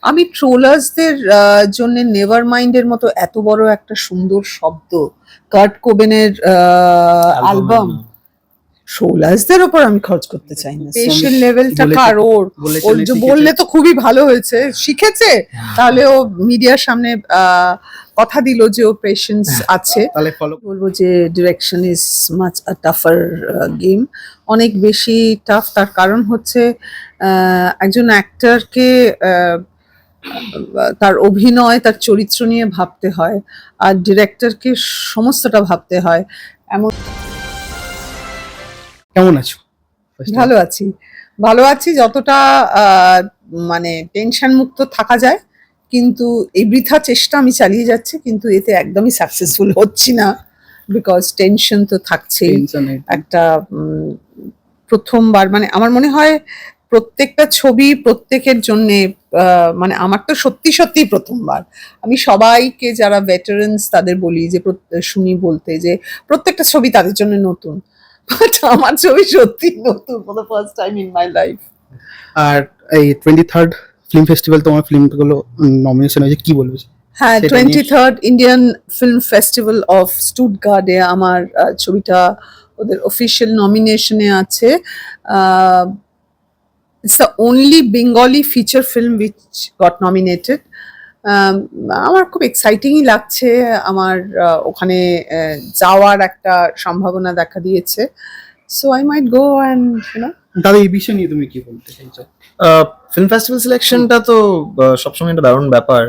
আমি ট্রোলার্সদের জন্য নেভার মাইন্ডের মতো এত বড় একটা সুন্দর শব্দ, কার্ট কোবেনের অ্যালবাম, ট্রোলার্সদের ওপর আমি খরচ করতে চাই না। পেশেন্ট লেভেলটা কার? ওর বললে তো খুবই ভালো হয়েছে, শিখেছে, তাহলে ও মিডিয়ার সামনে কথা দিল যে ও পেশেন্স আছে। তাহলে ফলো বলবো যে direction is much a টাফার game, অনেক বেশি টাফ। তার কারণ হচ্ছে একজন অ্যাক্টরকে তার অভিনয়, তার চরিত্র নিয়ে ভাবতে হয়, আর ডিরেক্টরকে সমস্তটা ভাবতে হয়। এমন কেমন আছো? ভালো আছি, ভালো আছি যতটা মানে টেনশন মুক্ত থাকা যায়, কিন্তু এই বৃথা চেষ্টা আমি চালিয়ে যাচ্ছি, কিন্তু এতে একদমই সাকসেসফুল হচ্ছি না, বিকজ টেনশন তো থাকছেই। একটা প্রথমবার, মানে আমার মনে হয় প্রত্যেকটা ছবি প্রত্যেকের জন্যে, মানে আমার তো সত্যি সত্যি প্রথমবার। আমি সবাইকে যারা ভেটারেন্স তাদের বলি যে শুনি বলতে যে প্রত্যেকটা ছবি তাদের জন্য নতুন, বাট আমার ছবি সত্যি নতুন for the first time in my life. আর এই 23rd ফিল্ম ফেস্টিভ্যাল তোমার ফিল্মগুলো নমিনেশন হয়েছে, কি বলবে? হ্যাঁ, 23rd Indian film festival of স্টুটগার্টে আমার ছবিটা ওদের অফিসিয়াল নমিনেশনে আছে। It's the only Bengali feature film which got nominated. আমার খুব এক্সাইটিংই লাগছে, আমার ওখানে যাওয়ার একটা সম্ভাবনা দেখা দিয়েছে, so I might go and দাদা এই বিষয় নিয়ে তুমি কি বলতে চাইছো? ফিল্ম ফেস্টিভ্যাল সিলেকশনটা তো সবসময় একটা দারুণ ব্যাপার।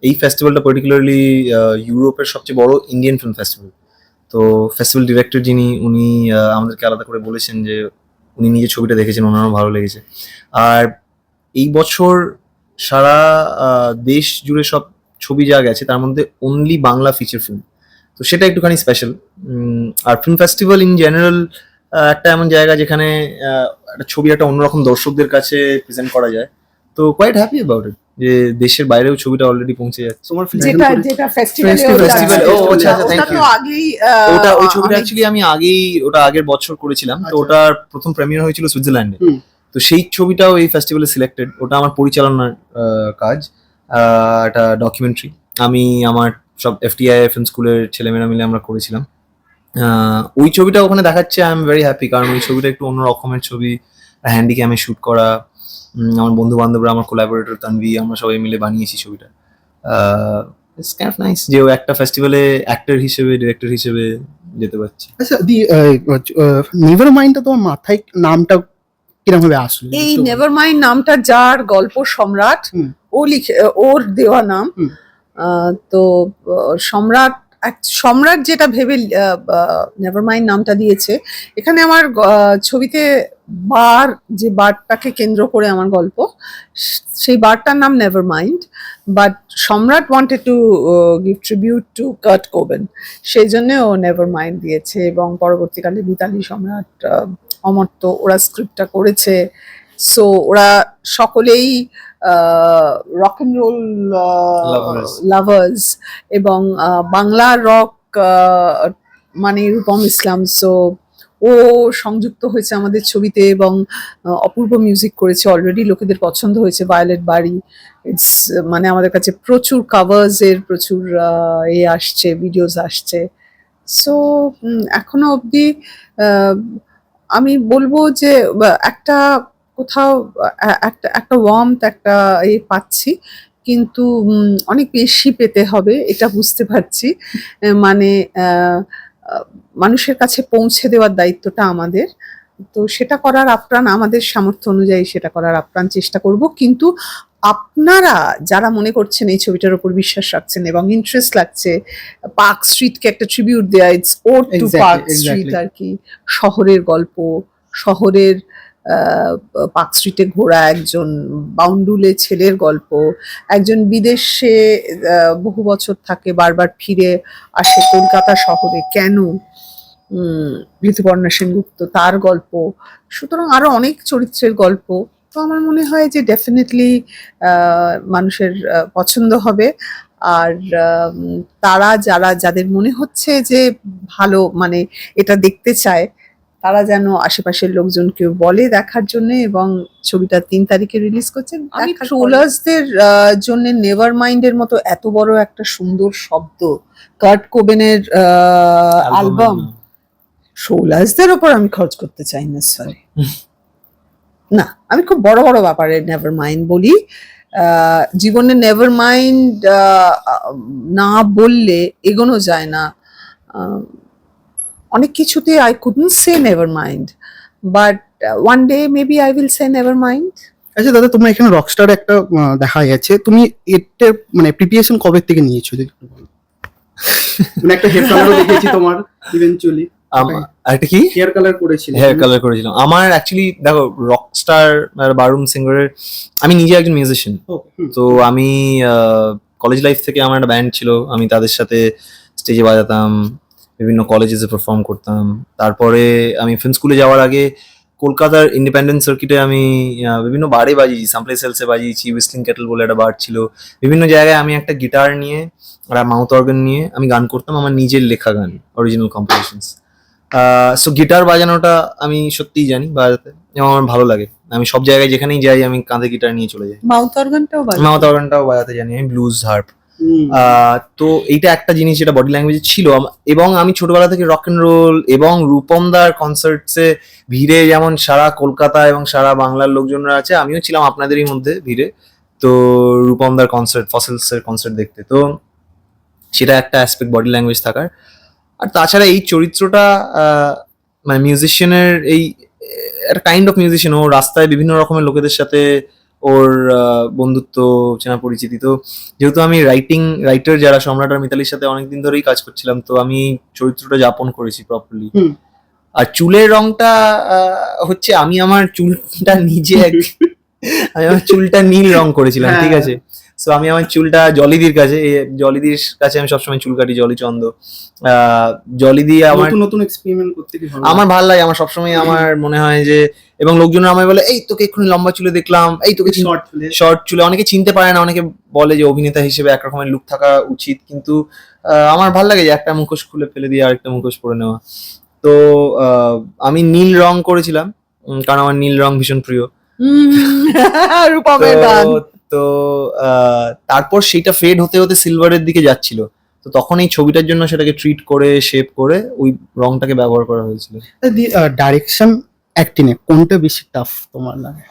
এই ফেস্টিভ্যালটা পার্টিকুলারলি ইউরোপের সবচেয়ে বড় ইন্ডিয়ান ফিল্ম ফেস্টিভ্যাল। তো ফেস্টিভ্যাল ডিরেক্টর যিনি, উনি আমাদেরকে আলাদা করে বলেছেন যে উনি নিজের ছবিটা দেখেছেন, ওনারও ভালো লেগেছে। আর এই বছর সারা দেশ জুড়ে সব ছবি যা গেছে তার মধ্যে অনলি বাংলা ফিচার ফিল্ম, তো সেটা একটুখানি স্পেশাল। আর ফিল্ম ফেস্টিভ্যাল ইন জেনারেল একটা এমন জায়গা যেখানে একটা ছবি একটা অন্যরকম দর্শকদের কাছে প্রেজেন্ট করা যায়, তো কোয়াইট হ্যাপি অ্যাবাউট ইট যে দেশের বাইরেও ছবিটা অলরেডি পৌঁছে যাচ্ছে। তোমার যেটা ফেস্টিভ্যালে ও আচ্ছা আচ্ছা, থ্যাংক ইউ। তো আগেই ওটা ওই ছবিটা অ্যাকচুয়ালি আমি আগের বছর করেছিলাম, তো ওটার প্রথম প্রিমিয়ার হয়েছিল সুইজারল্যান্ডে। তো সেই ছবিটাও এই ফেস্টিভ্যালে সিলেক্টেড। ওটা আমার পরিচালনার কাজ, একটা ডকুমেন্টারি। আমি আমার সব এফটিআই ফিল্ম স্কুলের ছেলেমেয়েরা মিলে আমরা করেছিলাম। ওই ছবিটা ওখানে দেখাচ্ছে, আই এম ভেরি হ্যাপি, কারণ ওই ছবিটা একটু অন্য রকমের ছবি, হ্যান্ডিক্যামে শুট করা। আমার বন্ধু বান্ধবরা, আমার কোলাবোরেটর তানভি, আমরা সবাই মিলে বানিয়েছি ছবিটা। ইটস কাইন্ড অফ নাইস যে ও একটা ফেস্টিভ্যালে অ্যাক্টর হিসেবে, ডিরেক্টর হিসেবে যেতে পারছি। আচ্ছা নেভার মাইন্ডটা তোমার মাথায় নামটা কিরকম ভাবে আসলো? এই নেভার মাইন্ড নামটা যার গল্প সম্রাট, ও লিখে, ওর দেওয়া নাম। তো সম্রাট সম্রাট যেটা ভেবে নেভার মাইন্ড নামটা দিয়েছে। এখানে আমার ছবিতে বার, যে বারটাকে কেন্দ্র করে আমার গল্প, সেই বারটার নাম never mind, but Samrat wanted to give tribute to Kurt Cobain, সেই জন্য ও নেভার মাইন্ড দিয়েছে। এবং পরবর্তীকালে মিতালি, সম্রাট, অমর্ত্য, ওরা স্ক্রিপ্টটা করেছে। সো ওরা সকলেই রক অ্যান্ড রোল লাভার্স, এবং বাংলা রক মানে রূপম ইসলাম, সো ও সংযুক্ত হয়েছে আমাদের ছবিতে, এবং অপূর্ব মিউজিক করেছে, অলরেডি লোকেদের পছন্দ হয়েছে। ভায়োলেট বাড়ি, ইটস মানে আমাদের কাছে প্রচুর কাভার্স এর প্রচুর আসছে, ভিডিওস আসছে। সো এখনো অবধি আমি বলবো যে একটা কোথাও একটা ওয়ার্মথ, একটা পাচ্ছি, কিন্তু অনেক বেশি পেতে হবে, এটা বুঝতে পারছি। মানে মানুষের কাছে পৌঁছে দেওয়ার দায়িত্বটা আমাদের, তো সেটা করার আপ্রাণ, আমাদের সামর্থ্য অনুযায়ী সেটা করার আপ্রাণ চেষ্টা করব। কিন্তু আপনারা যারা মনে করছেন এই ছবিটার উপর বিশ্বাস রাখছেন এবং ইন্টারেস্ট লাগছে, পার্ক স্ট্রিটকে একটা ট্রিবিউট দেয়া, it's ode to Park Street আর কি, শহরের গল্প, শহরের পার্ক স্ট্রিটে ঘোরা একজন বাউন্ডুলে ছেলের গল্প, একজন বিদেশে বহু বছর থাকে, বারবার ফিরে আসে কলকাতা শহরে কেন, ঋতুপর্ণা সেনগুপ্ত, তার গল্প। সুতরাং আরো অনেক চরিত্রের গল্প। তো আমার মনে হয় যে ডেফিনেটলি মানুষের পছন্দ হবে। আর তারা যাদের মনে হচ্ছে যে ভালো, মানে এটা দেখতে চায়, তারা যেন আশেপাশের লোকজনকে বলে দেখার জন্য, এবং ছবিটা 3 তারিখে রিলিজ করছেন। আমি ট্রোলার্সদের জন্য নেভার মাইন্ডের মতো এত বড় একটা সুন্দর শব্দ, কার্ট কোবেনের অ্যালবাম, ট্রোলার্সদের ওপর আমি খরচ করতে চাই না, সরি। না, আমি খুব বড় বড় ব্যাপারে নেভার মাইন্ড বলি। জীবনে নেভার মাইন্ড না বললে এগোনো যায় না। অনেক কিছুতে I couldn't say never mind, but one day maybe I will say never mind. আচ্ছা দাদা, তোমার এখানে রকস্টার একটা দেখা যাচ্ছে, তুমি এতে মানে প্রিপারেশন কবে থেকে নিয়েছো যদি একটু বলো? মানে একটা হেয়ার কালারও দেখেছি তোমার ইভেন্চুয়ালি, একটা কি হেয়ার কালার করেছিলে? হেয়ার কালার করেছিলাম। আমার অ্যাকচুয়ালি দেখো, রকস্টার বারুম সিঙ্গারের, আমি নিজে একজন মিউজিশিয়ান। তো আমি কলেজ লাইফ থেকে আমার একটা ব্যান্ড ছিল, আমি তাদের সাথে স্টেজে বাজাতাম, বিভিন্ন কলেজেসে পারফর্ম করতাম। তারপরে আমি ফিল্ম স্কুলে যাওয়ার আগে কলকাতার ইন্ডিপেন্ডেন্ট সার্কিটে আমি বিভিন্ন বারে বাজিয়েছি, সামপ্লাই সেলসে বাজিয়েছি, হুইসলিং কেটল বলে একটা বার ছিল। বিভিন্ন জায়গায় আমি একটা গিটার নিয়ে আর মাউথ অর্গান নিয়ে আমি গান করতাম, আমার নিজের লেখা গান, অরিজিনাল কম্পোজিশনস। সো গিটার বাজানোটা আমি সত্যিই জানি বাজাতে, এবং আমার ভালো লাগে। আমি সব জায়গায় যেখানেই যাই আমি কাঁধে গিটার নিয়ে চলে যাই। মাউথ অর্গানটাও মাউথ অর্গানটাও বাজাতে জানি আমি, ব্লুজ, হার্প। তো এইটা একটা জিনিস যেটা বডি ল্যাঙ্গুয়েজ ছিল। এবং আমি ছোটবেলা থেকে রক অ্যান্ড রোল এবং রূপমদার কনসার্টসে ভিড়ে, যেমন সারা কলকাতা এবং সারা বাংলার লোকজনরা আছে, আমিও ছিলাম আপনাদেরই মধ্যে ভিড়ে। তো রূপমদার কনসার্ট, ফসিলসের কনসার্ট দেখতে, তো সেটা একটা অ্যাসপেক্ট বডি ল্যাঙ্গুয়েজ থাকার। আর তাছাড়া এই চরিত্রটা মানে মিউজিশিয়ানের, এই একটা কাইন্ড অফ মিউজিশিয়ান, ও রাস্তায় বিভিন্ন রকমের লোকেদের সাথে ওর বন্ধুত্ব, চেনা পরিচিতি। তো যেহেতু আমি রাইটার যারা সম্রাট আর মিতালির সাথে অনেকদিন ধরেই কাজ করছিলাম, তো আমি চরিত্রটা যাপন করেছি প্রপারলি। আর চুলের রংটা হচ্ছে, আমি আমার চুলটা নিজে আমি আমার চুলটা নীল রং করেছিলাম, ঠিক আছে? সো আমি আমার চুলটা জলিদির কাছে আমি সবসময় চুল কাটি, জলিচন্দ। জলিদি আমার নতুন এক্সপেরিমেন্ট করতে কি ভালো আমার ভালো লাগে। আমার সবসময় আমার মনে হয় যে, এবং লোকজন আমায় বলে, এই তোকে এক্ষুনি লম্বা চুলে দেখলাম, এই তোকে শর্ট চুলে। অনেকে চিনতে পারে না, অনেকে বলে যে অভিনেতা হিসেবে একরকমের লুক থাকা উচিত, কিন্তু আমার ভালো লাগে যে একটা মুখোশ খুলে ফেলে দিয়ে আরেকটা মুখোশ পরে নেওয়া। তো আমি নীল রং করেছিলাম, কারণ আমার নীল রং ভীষণ প্রিয়। রূপমের গান। তো তারপর সেটা ফেড হতে হতে সিলভারের দিকে যাচ্ছিল, তো তখন এই ছবিটার জন্য সেটাকে ট্রিট করে, শেপ করে ওই রংটাকে ব্যবহার করা হয়েছিল। ডাইরেকশন অ্যাক্টিং এ কোনটা বেশি টাফ তোমার লাগে?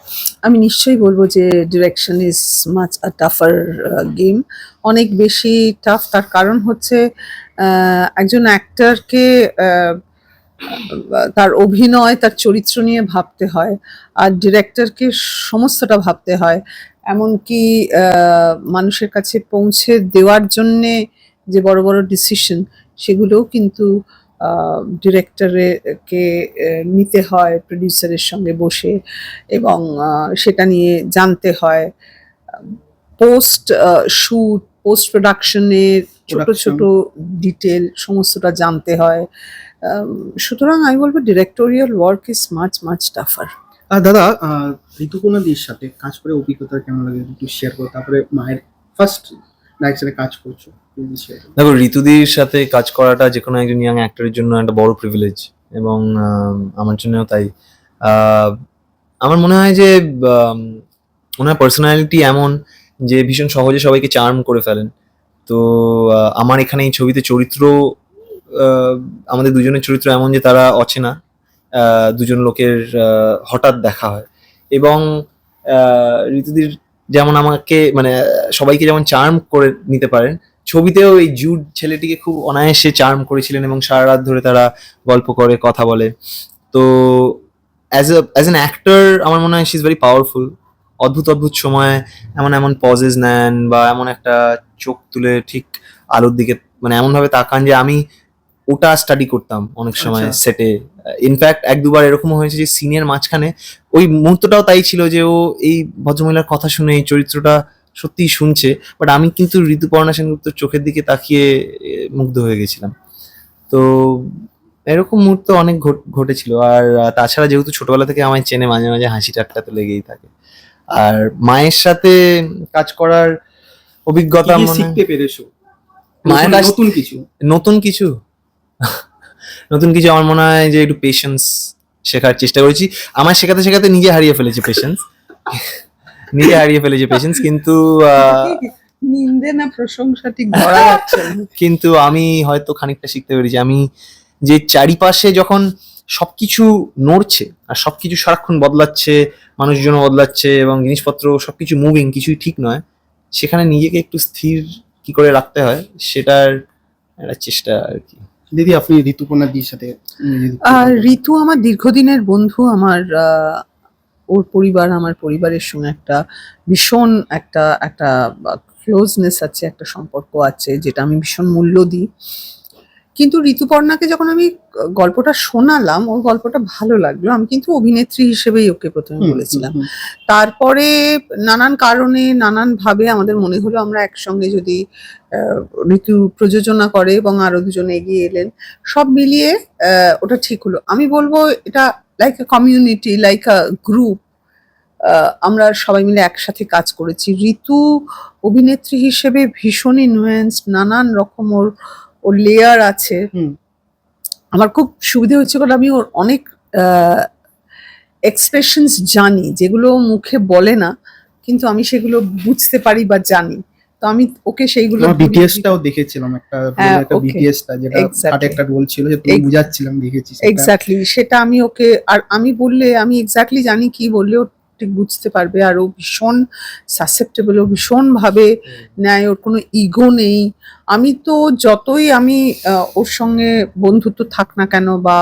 আমি নিশ্চয়ই বলবো যে direction is much a টাফার game, অনেক বেশি টাফ। তার কারণ হচ্ছে একজন অ্যাক্টরকে তার অভিনয়, তার চরিত্র নিয়ে ভাবতে হয়, আর ডিরেক্টরকে সমস্তটা ভাবতে হয়। এমনকি মানুষের কাছে পৌঁছে দেওয়ার জন্যে যে বড় বড় ডিসিশন, সেগুলোও কিন্তু ডিরেক্টরকে নিতে হয় প্রডিউসারের সঙ্গে বসে, এবং সেটা নিয়ে জানতে হয়। পোস্ট শুট, পোস্ট প্রোডাকশনের ছোট ছোট ডিটেল সমস্তটা জানতে হয়। সুতরাং আমি বলবো directorial work is much much tougher. আর দাদা, ঋতুপর্ণাদির সাথে কাজ করে অভিজ্ঞতা কেমন লাগে একটু শেয়ার করো। তারপরে মায়ের ফার্স্ট ডাইরেকশনে কাজ করছো, দেখো, ঋতুদির সাথে কাজ করাটা যে কোনো একজন ইয়াং অ্যাক্টরের জন্য একটা বড় প্রিভিলেজ, এবং আমার জন্যও তাই। আমার মনে হয় যে ওনার পার্সোনালিটি এমন যে ভীষণ সহজে সবাইকে চার্ম করে ফেলেন। তো আমার এখানে এই ছবিতে চরিত্র, আমাদের দুজনের চরিত্র এমন যে তারা অচেনা, দুজন লোকের হঠাৎ দেখা হয়। এবং ঋতুদির যেমন আমাকে, মানে সবাইকে যেমন চার্ম করে নিতে পারেন, ছবিতেও এই জুড ছেলেটিকে খুব অনায়াসে চার্ম করেছিলেন, এবং সারা রাত ধরে তারা গল্প করে, কথা বলে। তো অ্যাজ অ্যান অ্যাক্টর আমার মনে হয় শি ইজ ভেরি পাওয়ারফুল। অদ্ভুত অদ্ভুত সময় এমন পজেস নেন, বা এমন একটা চোখ তুলে ঠিক আলোর দিকে মানে এমনভাবে তাকান যে আমি ওটা স্টাডি করতাম অনেক সময় সেটে। ইনফ্যাক্ট 1-2 বার এরকম হয়েছে যে সিনের মাঝখানে ওই মুহূর্তটাও তাই ছিল যে ও এই ভদ্রমহিলার কথা শুনে এই চরিত্রটা সত্যিই শুনছে, বাট আমি কিন্তু ঋতুপর্ণা সেনগুপ্তর চোখের দিকে তাকিয়ে মুগ্ধ হয়ে গেছিলাম। তো এরকম মুহূর্ত অনেক ঘটেছিল। আর তাছাড়া যেহেতু ছোটবেলা থেকে আমায় চেনে, মাঝে মাঝে হাসি ঠাট্টা তো লেগেই থাকে। আর মায়ের সাথে কাজ করার অভিজ্ঞতা শিখতে পেরেছো মায়ের কাছে? নতুন কিছু নতুন কিছু আমার মনে হয় যে একটু পেশেন্স শেখার চেষ্টা করেছি। আমার শেখাতে শেখাতে নিজে হারিয়ে ফেলেছে পেশেন্স, কিন্তু নিন্দে না প্রশংসা ঠিক ধরা যাচ্ছে না। কিন্তু আমি হয়তো খানিকটা শিখতে পেরেছি। আমি যে চারিপাশে যখন সবকিছু নড়ছে আর সবকিছু সারাক্ষণ বদলাচ্ছে, মানুষজন বদলাচ্ছে এবং জিনিসপত্র সবকিছু মুভিং, কিছুই ঠিক নয়, সেখানে নিজেকে একটু স্থির কি করে রাখতে হয় সেটার একটা চেষ্টা আর কি। দিদি, আপনি ঋতুপর্ণা দিদির সাথে ঋতু আমার দীর্ঘদিনের বন্ধু। আমার ওর পরিবার আমার পরিবারের সঙ্গে একটা ভীষণ একটা একটা ক্লোজনেস আছে, একটা সম্পর্ক আছে যেটা আমি ভীষণ মূল্য দিই। কিন্তু ঋতুপর্ণাকে যখন আমি গল্পটা শোনালাম, ওর গল্পটা ভালো লাগলো। আমি কিন্তু অভিনেত্রী হিসেবেই ওকে প্রথমে বলেছিলাম। তারপরে নানান কারণে নানান ভাবে আমাদের মনে হলো আমরা একসঙ্গে যদি ঋতু প্রযোজনা করে এবং আরো দুজন এগিয়ে এলেন, সব মিলিয়ে ওটা ঠিক হলো। আমি বলবো এটা লাইক আ কমিউনিটি, লাইক আ গ্রুপ। আমরা সবাই মিলে একসাথে কাজ করেছি। ঋতু অভিনেত্রী হিসেবে ভীষণ ইনফ্লুয়েন্সড, নানান রকম ওর লেয়ার আছে। আমার খুব সুবিধা হচ্ছে কারণ আমি ওর অনেক এক্সপ্রেশনস জানি, যেগুলো মুখে বলে না, কিন্তু আমি সেগুলো বুঝতে পারি বা জানি। তো আমি ওকে সেইগুলো বিটিএসটাও দেখেছিলাম, একটা okay. বিটিএসটা যেটা Exactly. হাতে একটা রোল ছিল, যে তুমি বুঝাচ্ছিলাম, দেখেছি সেটা। এক্স্যাক্টলি, সেটা আমি ওকে, আর আমি বললে আমি এক্স্যাক্টলি জানি কি বললে ও ঠিক বুঝতে পারবে। আর ও ভীষণ সাসেপ্টেবল, ও ভীষণ ভাবে নেয়, ওর কোনো ইগো নেই। আমি তো যতই আমি ওর সঙ্গে বন্ধুত্ব থাক না কেন, বা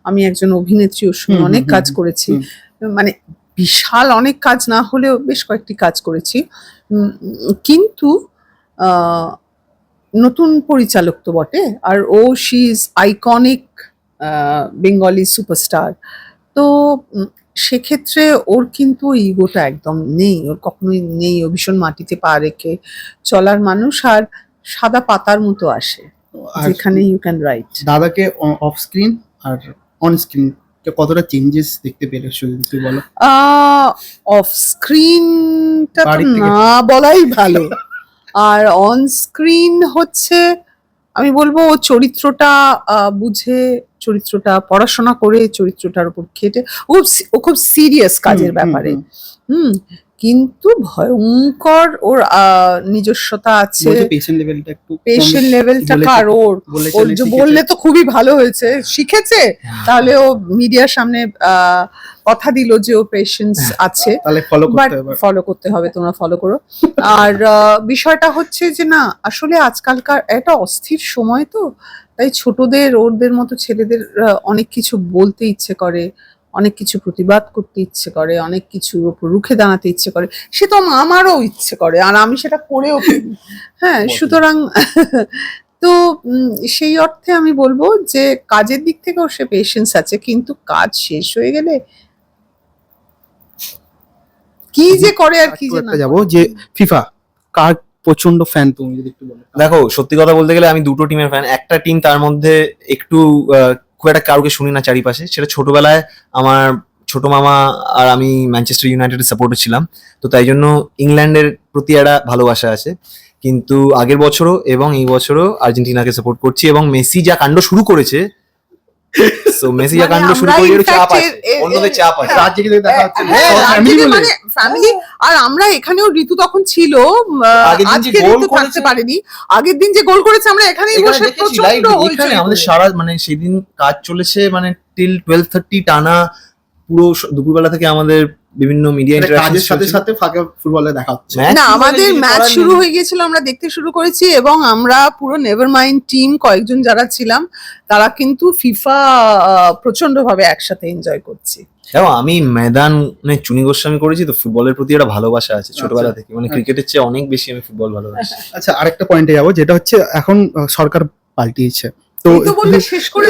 আমি একজন অভিনেত্রী, ওর সঙ্গে অনেক কাজ করেছি, মানে বিশাল অনেক কাজ না হলেও বেশ কয়েকটি কাজ করেছি, কিন্তু নতুন পরিচালক তো বটে, আর ও she is iconic Bengali superstar. তো সেক্ষেত্রে ওর কিন্তু ইগোটা একদম নেই, ওর কখনোই নেই। ও ভীষণ মাটিতে পা রেখে চলার মানুষ, আর সাদা পাতার মতো আসে যেখানে ইউ ক্যান রাইট। দাদাকে অফ স্ক্রিন আর অন স্ক্রিন কতটা চেঞ্জেস দেখতে পেলে তুই বলো? অফ স্ক্রিনটা তো বাড়ির থেকে। না বলাই ভালো, আর অন স্ক্রিন হচ্ছে আমি বলবো ও চরিত্রটা বুঝে, চরিত্রটা পড়াশোনা করে, চরিত্রটার উপর খেটে, ও খুব সিরিয়াস কাজের ব্যাপারে। কিন্তু ভয়ঙ্কর ওর নিজস্বতা আছে। পেশেন্ট লেভেলটা একটু, পেশেন্ট লেভেলটা কার? ওর বললে তো খুবই ভালো হয়েছে, শিখেছে। তাহলে ও মিডিয়ার সামনে কথা দিল যে ও পেশেন্স আছে, তাহলে ফলো করতে হবে, তোমরা ফলো করো। আর বিষয়টা হচ্ছে যে না, আসলে আজকালকার একটা অস্থির সময়, তো তাই ছোটদের, ওদের মতো ছেলেদের অনেক কিছু বলতে ইচ্ছে করে, অনেক কিছু প্রতিবাদ করতে ইচ্ছে করে, অনেক কিছুর উপর রুখে দাঁড়াতে ইচ্ছে করে। সে তো আমারও ইচ্ছে করে, আর আমি সেটা করেও ফেলি। হ্যাঁ, সুতরাং তো সেই অর্থে আমি বলবো যে কাজের দিক থেকেও সে পেশেন্স আছে, কিন্তু কাজ শেষ হয়ে গেলে কি যে করে আর কি যে না। যাবো যে ফিফা কার প্রচন্ড ফ্যান তুমি, যদি একটু বলো। দেখো, সত্যি কথা বলতে গেলে আমি দুটো টিমের ফ্যান। একটা টিম, তার মধ্যে একটু খুব একটা কাউকে শুনি না চারিপাশে, সেটা ছোটবেলায় আমার ছোট মামা আর আমি ম্যানচেস্টার ইউনাইটেডের সাপোর্টার ছিলাম, তো তাই জন্য ইংল্যান্ডের প্রতি একটা ভালোবাসা আছে। কিন্তু আগের বছরও এবং এই বছরও আর্জেন্টিনাকে সাপোর্ট করছি, এবং মেসি যা কাণ্ড শুরু করেছে, সো মেসি যা কাণ্ড শুরু করে, এর চাপ আছে, অন্যদের চাপ আছে। রাজ্যে গিয়ে দেখা হচ্ছে ফ্যামিলি, আর আমরা এখানেও ঋতু তখন ছিল, আজকে ঋতু থাকতে পারেনি। আগের দিন যে গোল করেছে আমরা এখানেই বসে প্রচন্ড হইচই আমাদের সারা, মানে সেদিন কাজ চলেছে, মানে টিল 12:30 টানা, পুরো দুপুরবেলা থেকে আমাদের বিভিন্ন মিডিয়া কাজের সাথে সাথে ফাঁকা ফুটবলে দেখা হচ্ছে। না, আমাদের ম্যাচ শুরু হয়ে গিয়েছিল, আমরা দেখতে শুরু করেছি, এবং আমরা পুরো নেভার মাইন্ড টিম কয়েকজন যারা ছিলাম, তারা কিন্তু ফিফা প্রচন্ড ভাবে একসাথে এনজয় করছি। দেখো, আমি ময়দানে চুনি গোস্বামী করেছি, তো ফুটবলের প্রতি একটা ভালোবাসা আছে ছোটবেলা থেকে, মানে ক্রিকেটের চেয়ে অনেক বেশি আমি ফুটবল ভালোবাসি। আচ্ছা, আরেকটা পয়েন্টে যাবো, যেটা হচ্ছে এখন সরকার পাল্টিয়েছে, তো শেষ করে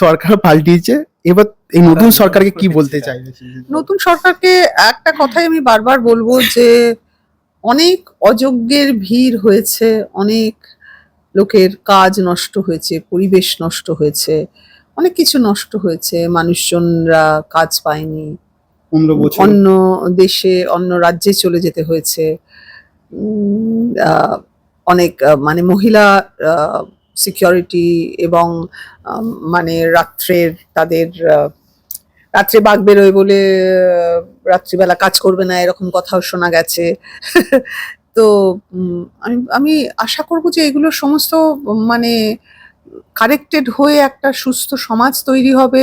সরকার পাল্টিয়েছে, এবার এই নতুন সরকারকে কি বলতে চাইবে? নতুন সরকারকে একটা কথাই আমি বারবার বলবো যে অনেক অযোগ্যের ভিড় হয়েছে, অনেক লোকের কাজ নষ্ট হয়েছে, পরিবেশ নষ্ট হয়েছে, অনেক কিছু নষ্ট হয়েছে, মানুষজনরা কাজ পায়নি, অন্য দেশে অন্য রাজ্যে চলে যেতে হয়েছে, অনেক মানে মহিলা সিকিউরিটি এবং মানে রাত্রের তাদের রাত্রে বাঘ বেরোয় বলে রাত্রিবেলা কাজ করবে না, এরকম কথাও শোনা গেছে। তো আমি আশা করব যে এগুলো সমস্ত মানে কারেক্টেড হয়ে একটা সুস্থ সমাজ তৈরি হবে,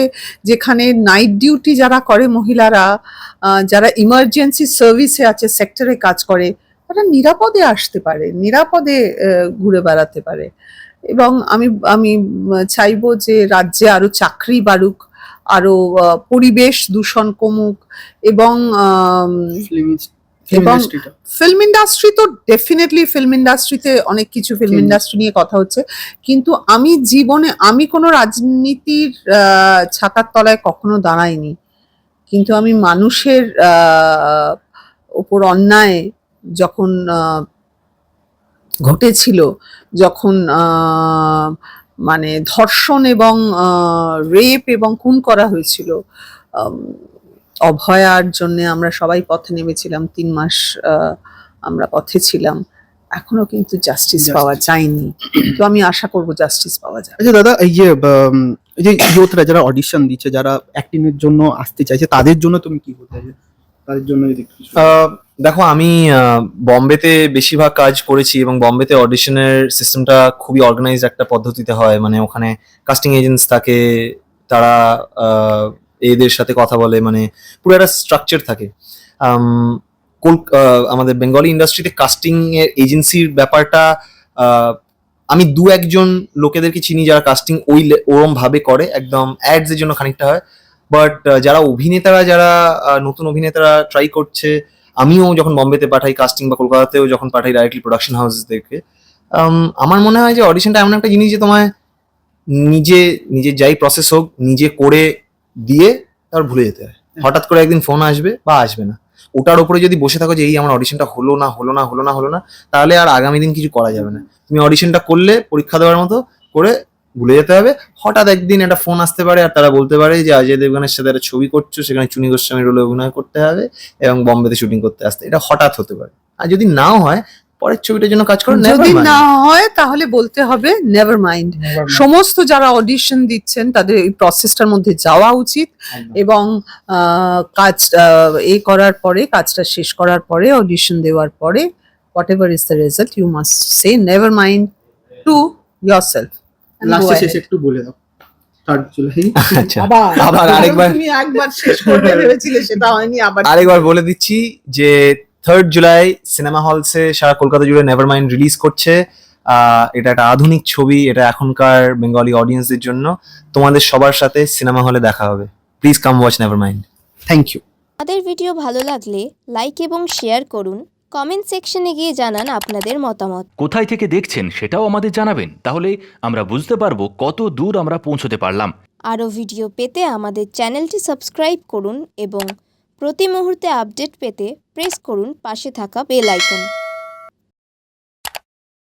যেখানে নাইট ডিউটি যারা করে মহিলারা, যারা ইমার্জেন্সি সার্ভিসে আছে, সেক্টরে কাজ করে, তারা নিরাপদে আসতে পারে, নিরাপদে ঘুরে বেড়াতে পারে। এবং আমি আমি চাইবো যে রাজ্যে আরো চাকরি বাড়ুক, আরো পরিবেশ দূষণ কমুক, এবং ফিল্ম এবং ইন্ডাস্ট্রিটা ফিল্ম ইন্ডাস্ট্রি তো ডেফিনেটলি, ফিল্ম ইন্ডাস্ট্রিতে অনেক কিছু ফিল্ম Changes. ইন্ডাস্ট্রি নিয়ে কথা হচ্ছে, কিন্তু আমি কোনো রাজনীতির ছাতার তলায় কখনো দাঁড়াইনি, কিন্তু আমি মানুষের ওপর অন্যায় যখন ঘটেছিল, যখন মানে ধর্ষণ এবং রেপ এবং খুন করা হয়েছিল, আম, অভয়ার জন্য আমরা সবাই পথে নেমেছিলাম, 3 মাস আমরা পথে ছিলাম, এখনো কিন্তু জাস্টিস Justice. পাওয়া যায়নি। তো আমি আশা করব জাস্টিস পাওয়া যাবে। আচ্ছা দাদা, এই যে ইয়ুথরা যারা অডিশন দিচ্ছে, যারা অ্যাক্টিং এর জন্য আসতে চাইছে, তাদের জন্য তুমি কি বলতে চাইছো? তাদের জন্য যদি কিছু দেখো, আমি বম্বেতে বেশিরভাগ কাজ করেছি এবং বম্বেতে অডিশনের সিস্টেমটা খুবই অর্গানাইজড একটা পদ্ধতিতে হয়। মানে ওখানে কাস্টিং এজেন্টস থাকে, তারা এদের সাথে কথা বলে, মানে পুরো একটা স্ট্রাকচার থাকে। আমাদের বেঙ্গলি ইন্ডাস্ট্রিতে কাস্টিং এর এজেন্সির ব্যাপারটা আমি 2-1 লোকেদেরকে চিনি যারা কাস্টিং ওরম ভাবে করে, একদম অ্যাডস এর জন্য খানিকটা হয়। বাট যারা অভিনেতারা, যারা নতুন অভিনেতারা ট্রাই করছে, আমিও যখন বম্বেতে পাঠাই কাস্টিং বা কলকাতাতেও যখন পাঠাই ডাইরেক্টলি প্রোডাকশন হাউসদেরকে, আমার মনে হয় যে অডিশনটা এমন একটা জিনিস যে তোমায় নিজের যাই প্রসেস হোক নিজে করে দিয়ে তারপর ভুলে যেতে হয়। হঠাৎ করে একদিন ফোন আসবে বা আসবে না, ওটার উপরে যদি বসে থাকো যে এই আমার অডিশনটা হলো না, তাহলে আর আগামী দিন কিছু করা যাবে না। তুমি অডিশনটা করলে পরীক্ষা দেওয়ার মতো করে ভুলে যেতে হবে। হঠাৎ একদিন একটা ফোন আসতে পারে আর তারা বলতে পারে যে অজয় দেবগনের সাথে একটা ছবি করছো, সেখানে চুনি গোস্বামীর রোলে অভিনয় করতে হবে এবং বম্বেতে শুটিং করতে আসতে। এটা হঠাৎ হতে পারে, আর যদি নাও হয় পরের ছবিটার জন্য কাজ করো, যদি না হয় তাহলে বলতে হবে নেভার মাইন্ড। সমস্ত যারা অডিশন দিচ্ছেন তাদের এই প্রসেসটার মধ্যে যাওয়া উচিত, এবং কাজ করার পরে, কাজটা শেষ করার পরে, অডিশন দেওয়ার পরে, whatever is the result, you must say never mind to yourself and go লাস্টে ahead. শেষে একটু বলে দাও 3rd জুলাই। আচ্ছা, আবার আরেকবার তুমি একবার শেষ করতে ভেবেছিলে, সেটা হয়নি, আরেকবার বলে দিচ্ছি যে 3rd জুলাই সিনেমা হলসে সারা কলকাতা জুড়ে নেভার মাইন্ড রিলিজ করছে। এটা একটা আধুনিক ছবি, এটা এখনকার বেঙ্গলি অডিয়েন্সদের জন্য। তোমাদের সবার সাথে সিনেমা হলে দেখা হবে। Please come watch never mind. Thank you. আমাদের ভিডিও ভালো লাগলে লাইক এবং শেয়ার করুন, কমেন্ট সেকশনে গিয়ে জানান আপনাদের মতামত। কোথায় থেকে দেখছেন সেটাও আমাদের জানাবেন, তাহলে আমরা বুঝতে পারবো কত দূর আমরা পৌঁছতে পারলাম। আরও ভিডিও পেতে আমাদের চ্যানেলটি সাবস্ক্রাইব করুন এবং প্রতি মুহূর্তে আপডেট পেতে প্রেস করুন পাশে থাকা বেল আইকন।